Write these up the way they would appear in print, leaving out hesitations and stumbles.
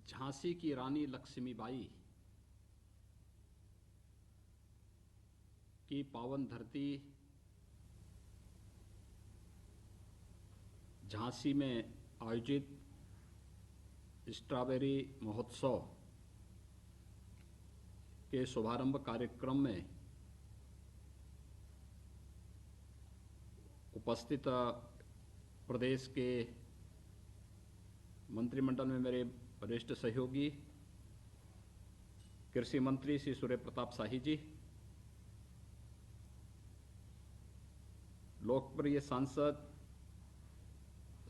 झांसी की रानी लक्ष्मीबाई की पावन धरती झांसी में आयोजित स्ट्रॉबेरी महोत्सव के शुभारंभ कार्यक्रम में उपस्थित प्रदेश के मंत्रिमंडल में मेरे वरिष्ठ सहयोगी कृषि मंत्री श्री सूर्य प्रताप शाही जी, लोकप्रिय सांसद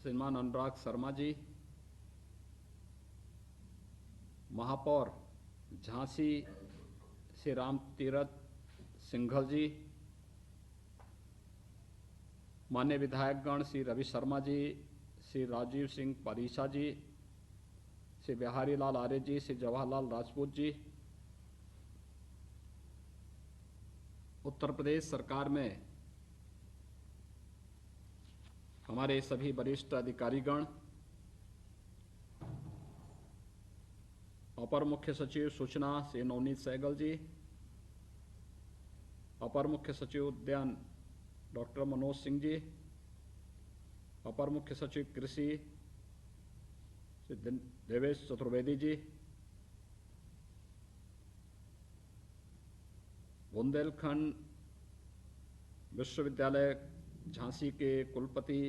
श्रीमान अनुराग शर्मा जी, महापौर झांसी श्री राम तीरथ सिंघल जी, माननीय विधायकगण श्री रवि शर्मा जी, श्री राजीव सिंह पारीशा जी, श्री बिहारी लाल आर्य जी, श्री जवाहरलाल राजपूत जी, उत्तर प्रदेश सरकार में हमारे सभी वरिष्ठ अधिकारीगण, अपर मुख्य सचिव सूचना श्री नवनीत सहगल जी, अपर मुख्य सचिव उद्यान डॉक्टर मनोज सिंह जी, अपर मुख्य सचिव कृषि श्री देवेश चतुर्वेदी जी, बुंदेलखंड विश्वविद्यालय झांसी के कुलपति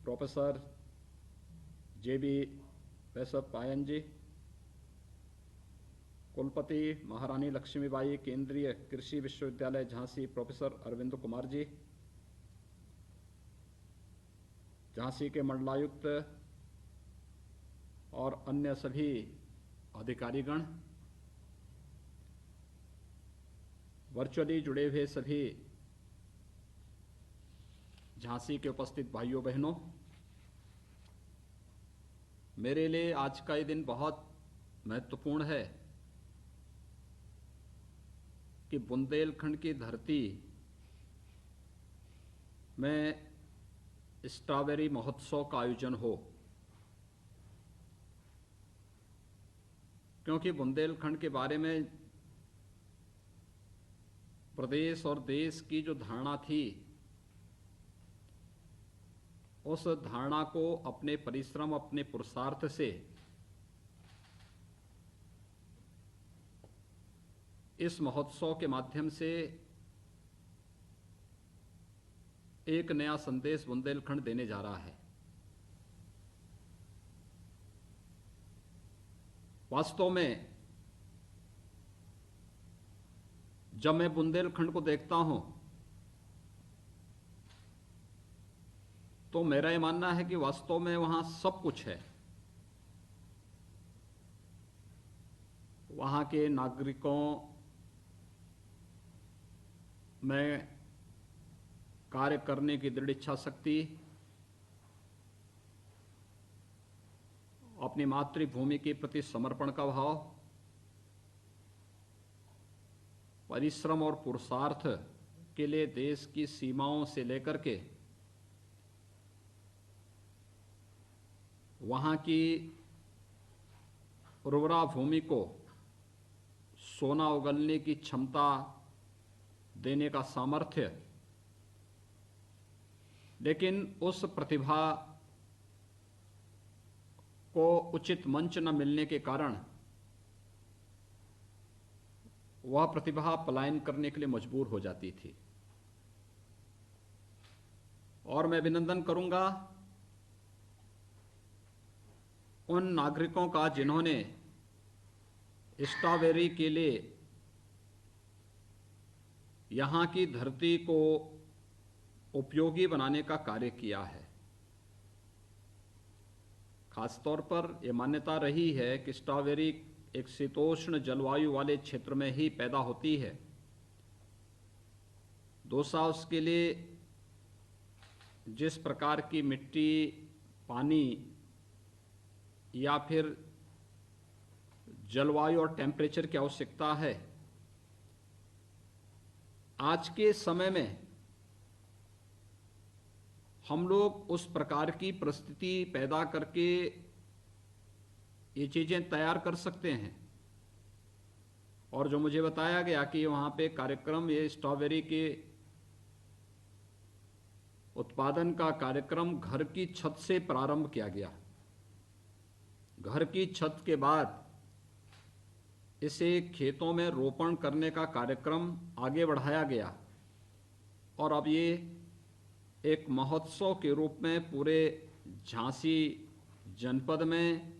प्रोफेसर JB वैशव पायन जी, कुलपति महारानी लक्ष्मीबाई केंद्रीय कृषि विश्वविद्यालय झांसी प्रोफेसर अरविंद कुमार जी, झांसी के मंडलायुक्त और अन्य सभी अधिकारीगण, वर्चुअली जुड़े हुए सभी झांसी के उपस्थित भाइयों बहनों, मेरे लिए आज का ये दिन बहुत महत्वपूर्ण है कि बुंदेलखंड की धरती में स्ट्रॉबेरी महोत्सव का आयोजन हो, क्योंकि बुंदेलखंड के बारे में प्रदेश और देश की जो धारणा थी, उस धारणा को अपने परिश्रम, अपने पुरुषार्थ से इस महोत्सव के माध्यम से एक नया संदेश बुंदेलखंड देने जा रहा है। वास्तव में जब मैं बुंदेलखंड को देखता हूं तो मेरा यह मानना है कि वास्तव में वहां सब कुछ है। वहां के नागरिकों में कार्य करने की दृढ़ इच्छा शक्ति, अपनी मातृभूमि के प्रति समर्पण का भाव, परिश्रम और पुरुषार्थ के लिए देश की सीमाओं से लेकर के वहां की उर्वरा भूमि को सोना उगलने की क्षमता देने का सामर्थ्य, लेकिन उस प्रतिभा को उचित मंच न मिलने के कारण वह प्रतिभा पलायन करने के लिए मजबूर हो जाती थी। और मैं अभिनंदन करूंगा उन नागरिकों का जिन्होंने स्ट्रॉबेरी के लिए यहाँ की धरती को उपयोगी बनाने का कार्य किया है। खासतौर पर यह मान्यता रही है कि स्ट्रॉबेरी एक शीतोष्ण जलवायु वाले क्षेत्र में ही पैदा होती है। दूसरा, उसके लिए जिस प्रकार की मिट्टी, पानी या फिर जलवायु और टेम्परेचर की आवश्यकता है, आज के समय में हम लोग उस प्रकार की परिस्थिति पैदा करके ये चीज़ें तैयार कर सकते हैं। और जो मुझे बताया गया कि वहाँ पे कार्यक्रम, ये स्ट्रॉबेरी के उत्पादन का कार्यक्रम घर की छत से प्रारंभ किया गया। घर की छत के बाद इसे खेतों में रोपण करने का कार्यक्रम आगे बढ़ाया गया और अब ये एक महोत्सव के रूप में पूरे झांसी जनपद में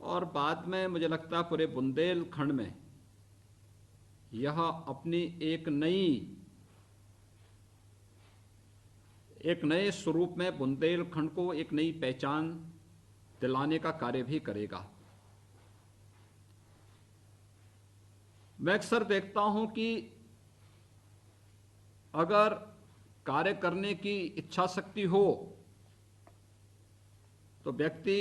और बाद में मुझे लगता है पूरे बुंदेलखंड में यह अपनी एक नए स्वरूप में बुंदेलखंड को एक नई पहचान दिलाने का कार्य भी करेगा। मैं अक्सर देखता हूं कि अगर कार्य करने की इच्छा शक्ति हो तो व्यक्ति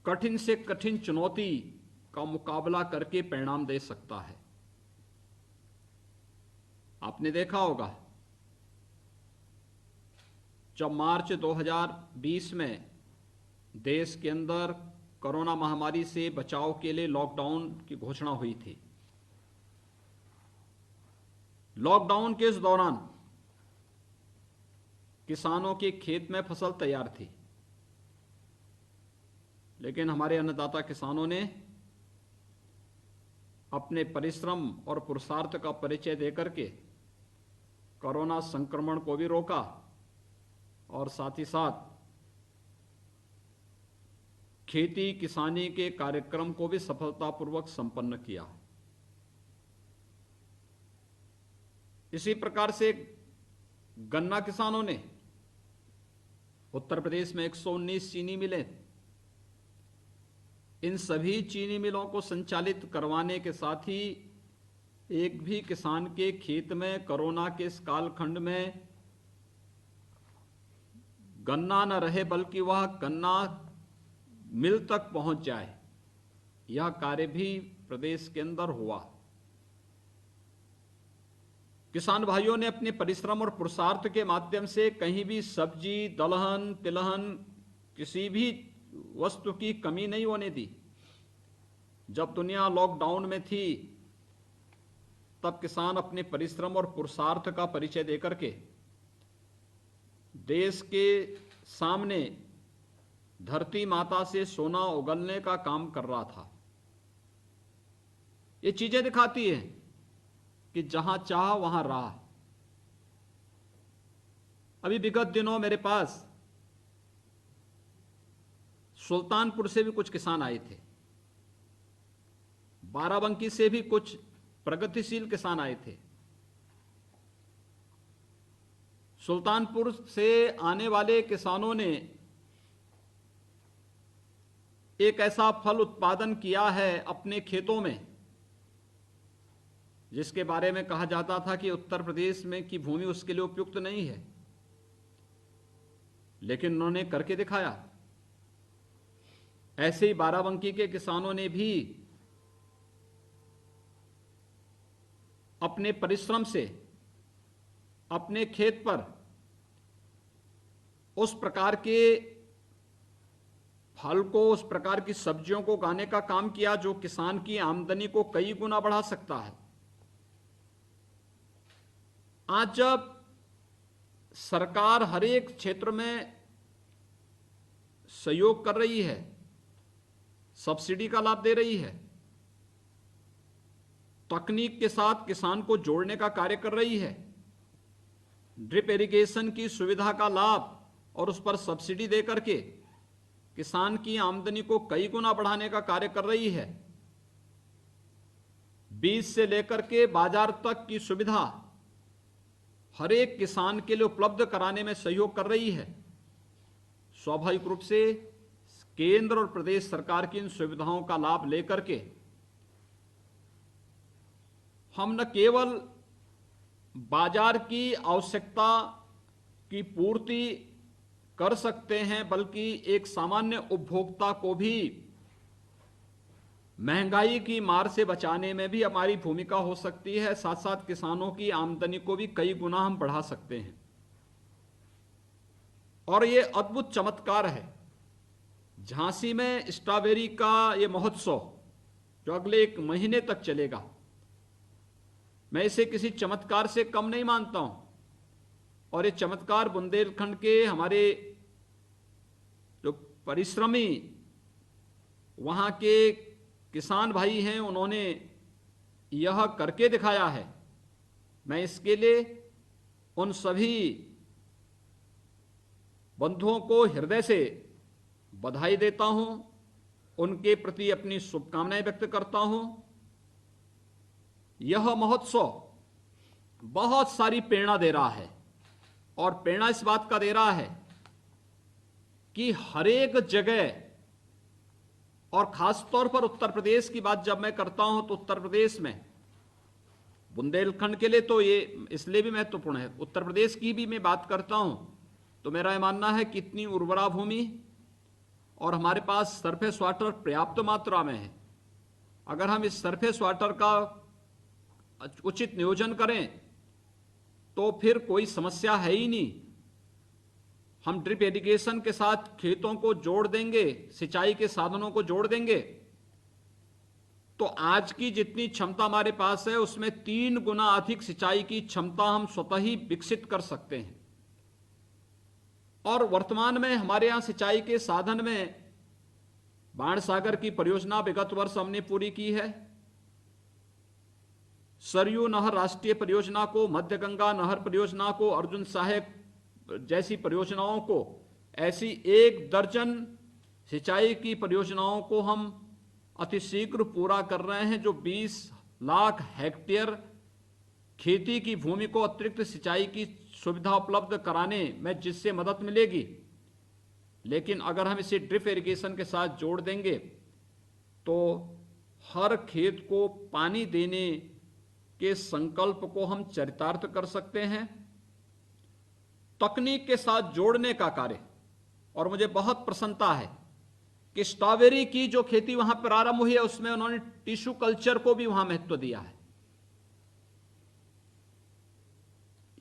कठिन से कठिन चुनौती का मुकाबला करके परिणाम दे सकता है। आपने देखा होगा जब मार्च 2020 में देश के अंदर कोरोना महामारी से बचाव के लिए लॉकडाउन की घोषणा हुई थी। लॉकडाउन के इस दौरान किसानों के खेत में फसल तैयार थी, लेकिन हमारे अन्नदाता किसानों ने अपने परिश्रम और पुरुषार्थ का परिचय देकर के कोरोना संक्रमण को भी रोका और साथ ही साथ खेती किसानी के कार्यक्रम को भी सफलतापूर्वक संपन्न किया। इसी प्रकार से गन्ना किसानों ने उत्तर प्रदेश में 119 चीनी मिलें, इन सभी चीनी मिलों को संचालित करवाने के साथ ही एक भी किसान के खेत में कोरोना के इस कालखंड में गन्ना न रहे बल्कि वह गन्ना मिल तक पहुंच जाए, यह कार्य भी प्रदेश के अंदर हुआ। किसान भाइयों ने अपने परिश्रम और पुरुषार्थ के माध्यम से कहीं भी सब्जी, दलहन, तिलहन, किसी भी वस्तु की कमी नहीं होने दी। जब दुनिया लॉकडाउन में थी तब किसान अपने परिश्रम और पुरुषार्थ का परिचय देकर के देश के सामने धरती माता से सोना उगलने का काम कर रहा था। ये चीजें दिखाती है कि जहां चाह वहां राह। अभी विगत दिनों मेरे पास सुल्तानपुर से भी कुछ किसान आए थे, बाराबंकी से भी कुछ प्रगतिशील किसान आए थे। सुल्तानपुर से आने वाले किसानों ने एक ऐसा फल उत्पादन किया है अपने खेतों में जिसके बारे में कहा जाता था कि उत्तर प्रदेश में की भूमि उसके लिए उपयुक्त नहीं है, लेकिन उन्होंने करके दिखाया। ऐसे ही बाराबंकी के किसानों ने भी अपने परिश्रम से अपने खेत पर उस प्रकार के फल को, उस प्रकार की सब्जियों को उगाने का काम किया जो किसान की आमदनी को कई गुना बढ़ा सकता है। आज जब सरकार हर एक क्षेत्र में सहयोग कर रही है, सब्सिडी का लाभ दे रही है, तकनीक के साथ किसान को जोड़ने का कार्य कर रही है, ड्रिप इरिगेशन की सुविधा का लाभ और उस पर सब्सिडी देकर के किसान की आमदनी को कई गुना बढ़ाने का कार्य कर रही है, बीज से लेकर के बाजार तक की सुविधा हर एक किसान के लिए उपलब्ध कराने में सहयोग कर रही है। स्वाभाविक रूप से केंद्र और प्रदेश सरकार की इन सुविधाओं का लाभ लेकर के हम न केवल बाजार की आवश्यकता की पूर्ति कर सकते हैं बल्कि एक सामान्य उपभोक्ता को भी महंगाई की मार से बचाने में भी हमारी भूमिका हो सकती है। साथ साथ किसानों की आमदनी को भी कई गुना हम बढ़ा सकते हैं। और ये अद्भुत चमत्कार है झांसी में स्ट्रॉबेरी का ये महोत्सव जो अगले 1 महीने तक चलेगा, मैं इसे किसी चमत्कार से कम नहीं मानता हूं। और ये चमत्कार बुंदेलखंड के हमारे जो परिश्रमी वहां के किसान भाई हैं, उन्होंने यह करके दिखाया है। मैं इसके लिए उन सभी बंधुओं को हृदय से बधाई देता हूं, उनके प्रति अपनी शुभकामनाएं व्यक्त करता हूं। यह महोत्सव बहुत सारी प्रेरणा दे रहा है, और प्रेरणा इस बात का दे रहा है कि हर एक जगह, और खास तौर पर उत्तर प्रदेश की बात जब मैं करता हूं तो उत्तर प्रदेश में, बुंदेलखंड के लिए तो ये इसलिए भी महत्वपूर्ण है, उत्तर प्रदेश की भी मैं बात करता हूं तो मेरा यह मानना है कि इतनी उर्वरा भूमि और हमारे पास सरफेस वाटर पर्याप्त मात्रा में है। अगर हम इस सरफेस वाटर का उचित नियोजन करें तो फिर कोई समस्या है ही नहीं। हम ड्रिप इरिगेशन के साथ खेतों को जोड़ देंगे, सिंचाई के साधनों को जोड़ देंगे, तो आज की जितनी क्षमता हमारे पास है उसमें 3 गुना अधिक सिंचाई की क्षमता हम स्वतः ही विकसित कर सकते हैं। और वर्तमान में हमारे यहां सिंचाई के साधन में बाणसागर की परियोजना विगत वर्ष हमने पूरी की है, सरयू नहर राष्ट्रीय परियोजना को, मध्य गंगा नहर परियोजना को, अर्जुन सहायक जैसी परियोजनाओं को, ऐसी 1 दर्जन सिंचाई की परियोजनाओं को हम अतिशीघ्र पूरा कर रहे हैं, जो 20 लाख हेक्टेयर खेती की भूमि को अतिरिक्त सिंचाई की सुविधा उपलब्ध कराने में जिससे मदद मिलेगी। लेकिन अगर हम इसे ड्रिप इरिगेशन के साथ जोड़ देंगे तो हर खेत को पानी देने के संकल्प को हम चरितार्थ कर सकते हैं। तकनीक के साथ जोड़ने का कार्य, और मुझे बहुत प्रसन्नता है कि स्ट्रॉबेरी की जो खेती वहां प्रारंभ हुई है उसमें उन्होंने टिश्यू कल्चर को भी वहां महत्व दिया है।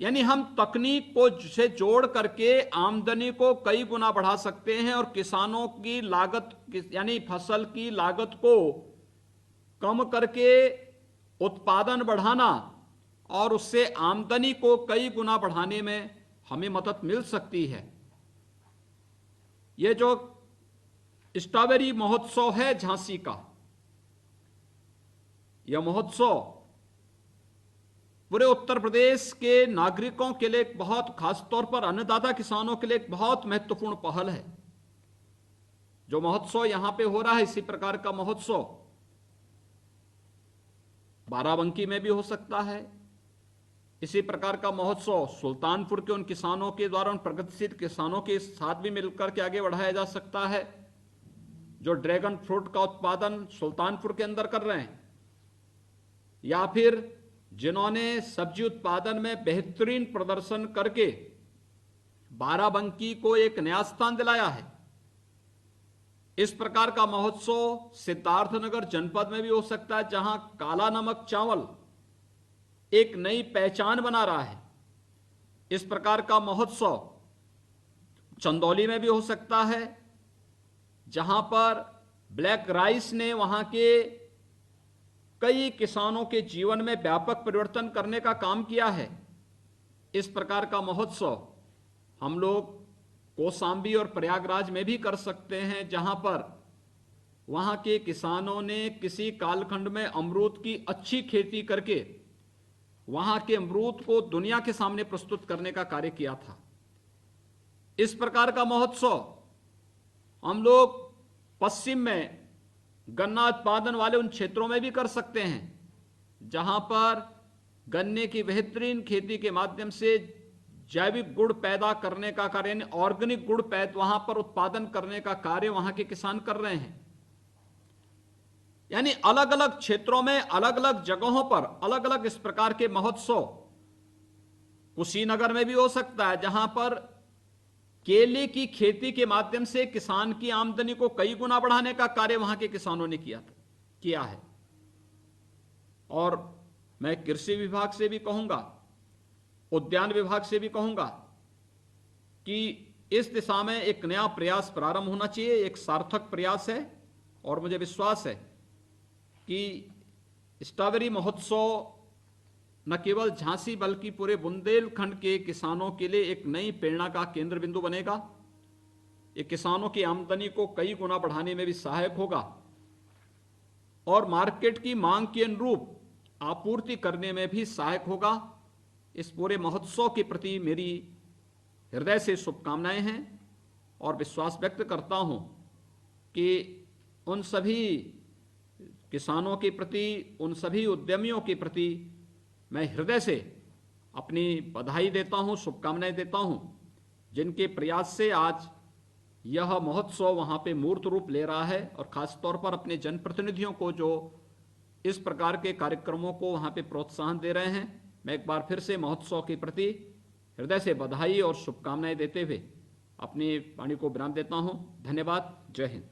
यानी हम तकनीक को से जोड़ करके आमदनी को कई गुना बढ़ा सकते हैं और किसानों की लागत, यानी फसल की लागत को कम करके उत्पादन बढ़ाना और उससे आमदनी को कई गुना बढ़ाने में हमें मदद मिल सकती है। यह जो स्ट्रॉबेरी महोत्सव है झांसी का, यह महोत्सव पूरे उत्तर प्रदेश के नागरिकों के लिए एक बहुत, खास तौर पर अन्नदाता किसानों के लिए एक बहुत महत्वपूर्ण पहल है। जो महोत्सव यहां पे हो रहा है, इसी प्रकार का महोत्सव बाराबंकी में भी हो सकता है। इसी प्रकार का महोत्सव सुल्तानपुर के उन किसानों के द्वारा, उन प्रगतिशील किसानों के साथ भी मिलकर के आगे बढ़ाया जा सकता है जो ड्रैगन फ्रूट का उत्पादन सुल्तानपुर के अंदर कर रहे हैं, या फिर जिन्होंने सब्जी उत्पादन में बेहतरीन प्रदर्शन करके बाराबंकी को एक नया स्थान दिलाया है। इस प्रकार का महोत्सव सिद्धार्थनगर जनपद में भी हो सकता है, जहां काला नमक चावल एक नई पहचान बना रहा है। इस प्रकार का महोत्सव चंदौली में भी हो सकता है, जहां पर ब्लैक राइस ने वहां के कई किसानों के जीवन में व्यापक परिवर्तन करने का काम किया है। इस प्रकार का महोत्सव हम लोग कौशाम्बी और प्रयागराज में भी कर सकते हैं, जहां पर वहां के किसानों ने किसी कालखंड में अमरूद की अच्छी खेती करके वहां के अमरूद को दुनिया के सामने प्रस्तुत करने का कार्य किया था। इस प्रकार का महोत्सव हम लोग पश्चिम में गन्ना उत्पादन वाले उन क्षेत्रों में भी कर सकते हैं, जहां पर गन्ने की बेहतरीन खेती के माध्यम से जैविक गुड़ पैदा करने का कार्य, यानी ऑर्गेनिक गुड़ वहां पर उत्पादन करने का कार्य वहां के किसान कर रहे हैं। यानी अलग अलग क्षेत्रों में, अलग अलग जगहों पर अलग अलग इस प्रकार के महोत्सव कुशीनगर में भी हो सकता है, जहां पर केले की खेती के माध्यम से किसान की आमदनी को कई गुना बढ़ाने का कार्य वहां के किसानों ने किया है। और मैं कृषि विभाग से भी कहूंगा, उद्यान विभाग से भी कहूंगा कि इस दिशा में एक नया प्रयास प्रारंभ होना चाहिए, एक सार्थक प्रयास है। और मुझे विश्वास है कि स्ट्रॉबेरी महोत्सव न केवल झांसी बल्कि पूरे बुंदेलखंड के किसानों के लिए एक नई प्रेरणा का केंद्र बिंदु बनेगा। ये किसानों की आमदनी को कई गुना बढ़ाने में भी सहायक होगा और मार्केट की मांग के अनुरूप आपूर्ति करने में भी सहायक होगा। इस पूरे महोत्सव के प्रति मेरी हृदय से शुभकामनाएं हैं और विश्वास व्यक्त करता हूं कि उन सभी किसानों के प्रति, उन सभी उद्यमियों के प्रति मैं हृदय से अपनी बधाई देता हूं, शुभकामनाएं देता हूं, जिनके प्रयास से आज यह महोत्सव वहां पे मूर्त रूप ले रहा है। और खासतौर पर अपने जनप्रतिनिधियों को जो इस प्रकार के कार्यक्रमों को वहां पे प्रोत्साहन दे रहे हैं, मैं एक बार फिर से महोत्सव के प्रति हृदय से बधाई और शुभकामनाएं देते हुए अपनी वाणी को विराम देता हूं। धन्यवाद। जय हिंद।